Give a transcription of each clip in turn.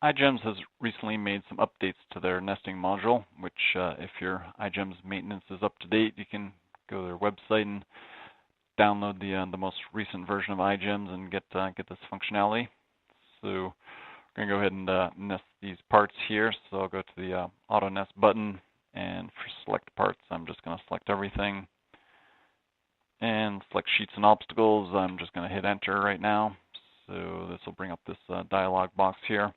iGEMS has recently made some updates to their nesting module, which if your iGEMS maintenance is up to date, you can go to their website and download the most recent version of iGEMS and get this functionality. So we're going to go ahead and nest these parts here. So I'll go to the Auto Nest button, and for select parts, I'm just going to select everything. And select sheets and obstacles. I'm just going to hit enter right now. So this will bring up this dialog box here.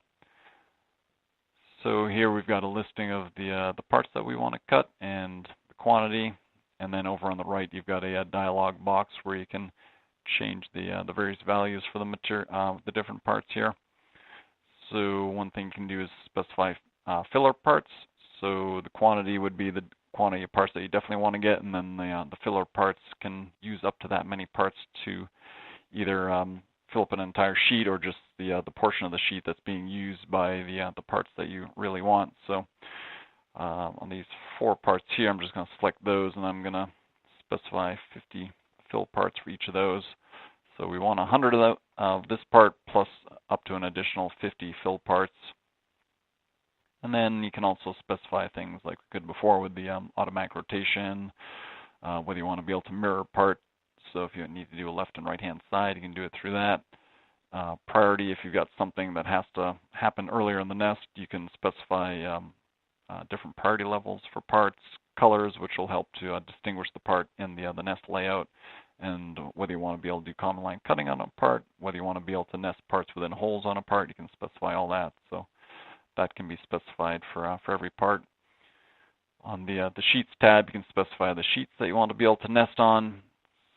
So here we've got a listing of the parts that we want to cut and the quantity. And then over on the right, you've got a dialog box where you can change the various values for the different parts here. So one thing you can do is specify filler parts. So the quantity would be the quantity of parts that you definitely want to get, and then the filler parts can use up to that many parts to either fill up an entire sheet or just the portion of the sheet that's being used by the parts that you really want. So on these 4 parts here, I'm just going to select those, and I'm going to specify 50 fill parts for each of those. So we want 100 of this part plus up to an additional 50 fill parts. And then you can also specify things like we could before with the automatic rotation, whether you want to be able to mirror part. So if you need to do a left and right hand side, you can do it through that. Priority, if you've got something that has to happen earlier in the nest, you can specify different priority levels for parts, colors, which will help to distinguish the part in the nest layout, and whether you want to be able to do common line cutting on a part, whether you want to be able to nest parts within holes on a part, you can specify all that. So that can be specified for every part. On the Sheets tab, you can specify the sheets that you want to be able to nest on.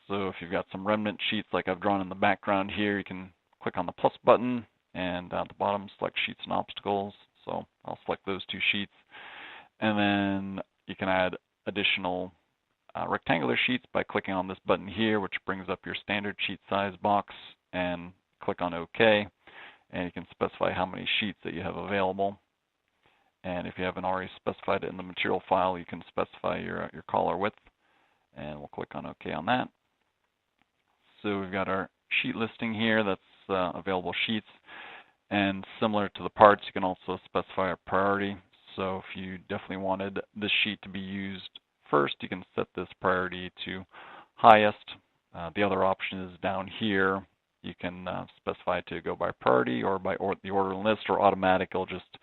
So if you've got some remnant sheets like I've drawn in the background here, you can click on the plus button and at the bottom select Sheets and Obstacles. So I'll select those 2 sheets. And then you can add additional rectangular sheets by clicking on this button here, which brings up your standard sheet size box, and click on OK. And you can specify how many sheets that you have available. And if you haven't already specified it in the material file, you can specify your collar width. And we'll click on OK on that. So we've got our sheet listing here. That's available sheets. And similar to the parts, you can also specify a priority. So if you definitely wanted this sheet to be used first, you can set this priority to highest. The other option is down here. You can specify to go by priority or by the order list, or automatic. It'll just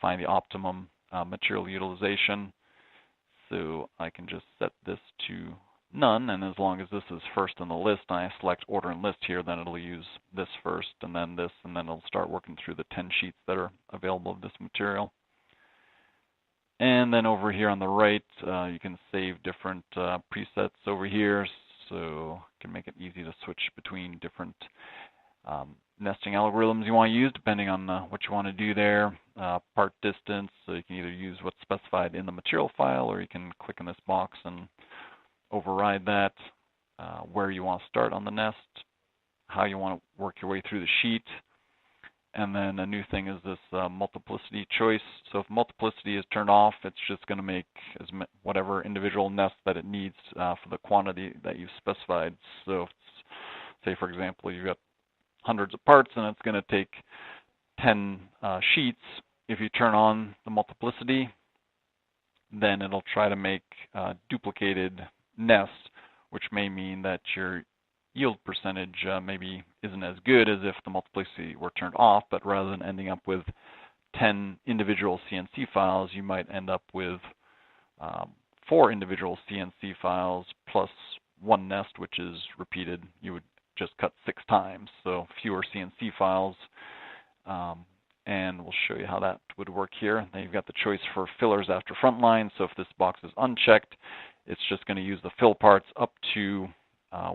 find the optimum material utilization. So I can just set this to none, and as long as this is first on the list, and I select order and list here, then it'll use this first, and then this, and then it'll start working through the 10 sheets that are available of this material. And then over here on the right, you can save different presets over here, so it can make it easy to switch between different nesting algorithms you want to use, depending on what you want to do there. Part distance, so you can either use what's specified in the material file, or you can click in this box and override that, where you want to start on the nest, how you want to work your way through the sheet. And then a new thing is this multiplicity choice. So if multiplicity is turned off, it's just going to make whatever individual nest that it needs for the quantity that you've specified. So if, say, for example, you've got hundreds of parts and it's going to take 10 sheets. If you turn on the multiplicity, then it'll try to make duplicated nests, which may mean that your yield percentage maybe isn't as good as if the multiplicity were turned off, but rather than ending up with 10 individual CNC files, you might end up with 4 individual CNC files plus 1 nest, which is repeated. You would just cut 6 times, so fewer CNC files. And we'll show you how that would work here. Then you've got the choice for fillers after frontline. So if this box is unchecked, it's just going to use the fill parts up to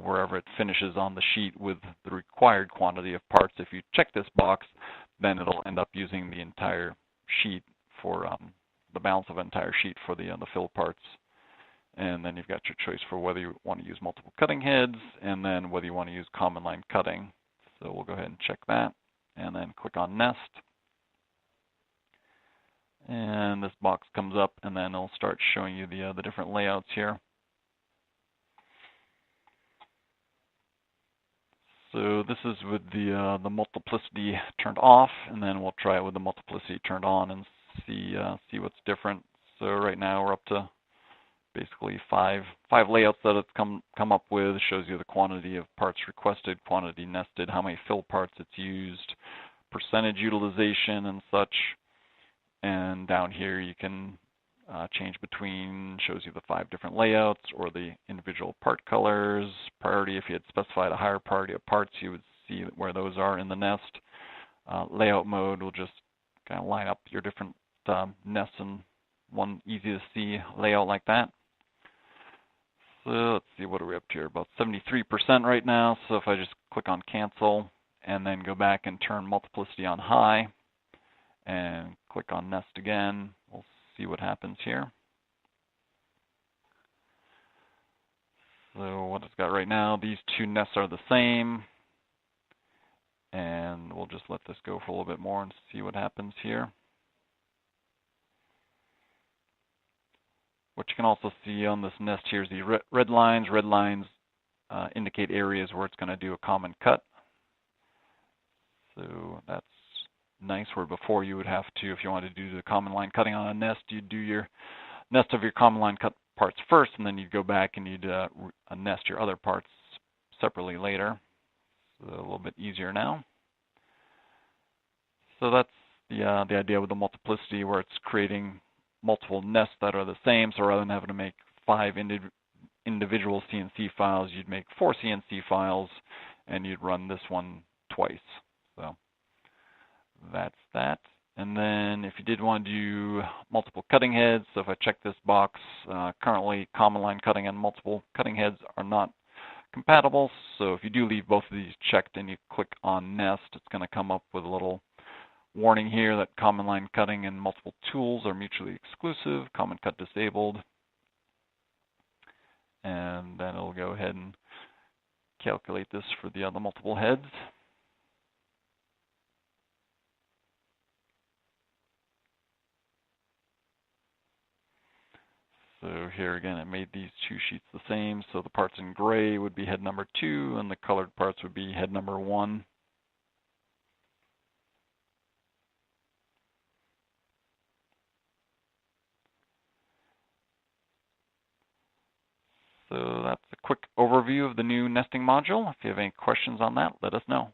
wherever it finishes on the sheet with the required quantity of parts. If you check this box, then it'll end up using the entire sheet for the balance of the entire sheet for the fill parts. And then you've got your choice for whether you want to use multiple cutting heads, and then whether you want to use common line cutting. So we'll go ahead and check that, and then click on Nest. And this box comes up, and then it'll start showing you the different layouts here. So this is with the multiplicity turned off, and then we'll try it with the multiplicity turned on and see what's different. So right now we're up to basically five layouts that it's come up with. It shows you the quantity of parts requested, quantity nested, how many fill parts it's used, percentage utilization and such. And down here you can change between, shows you the 5 different layouts or the individual part colors. Priority, if you had specified a higher priority of parts, you would see where those are in the nest. Layout mode will just kind of line up your different nests in one easy to see layout like that. So let's see, what are we up to here? About 73% right now. So if I just click on cancel and then go back and turn multiplicity on high and click on nest again, we'll see what happens here. So what it's got right now, these two nests are the same. And we'll just let this go for a little bit more and see what happens here. What you can also see on this nest here is the red lines. Red lines indicate areas where it's going to do a common cut. So that's nice, where before you would have to, if you wanted to do the common line cutting on a nest, you'd do your nest of your common line cut parts first, and then you'd go back and you'd nest your other parts separately later. So a little bit easier now. So that's the idea with the multiplicity, where it's creating multiple nests that are the same. So rather than having to make 5 individual CNC files, you'd make 4 CNC files, and you'd run this one twice. So that's that. And then if you did want to do multiple cutting heads, so if I check this box, currently common line cutting and multiple cutting heads are not compatible. So if you do leave both of these checked and you click on nest, it's going to come up with a little warning here that common line cutting and multiple tools are mutually exclusive, common cut disabled. And then it'll go ahead and calculate this for the other multiple heads. So here again, it made these 2 sheets the same. So the parts in gray would be head number 2, and the colored parts would be head number 1. So that's a quick overview of the new nesting module. If you have any questions on that, let us know.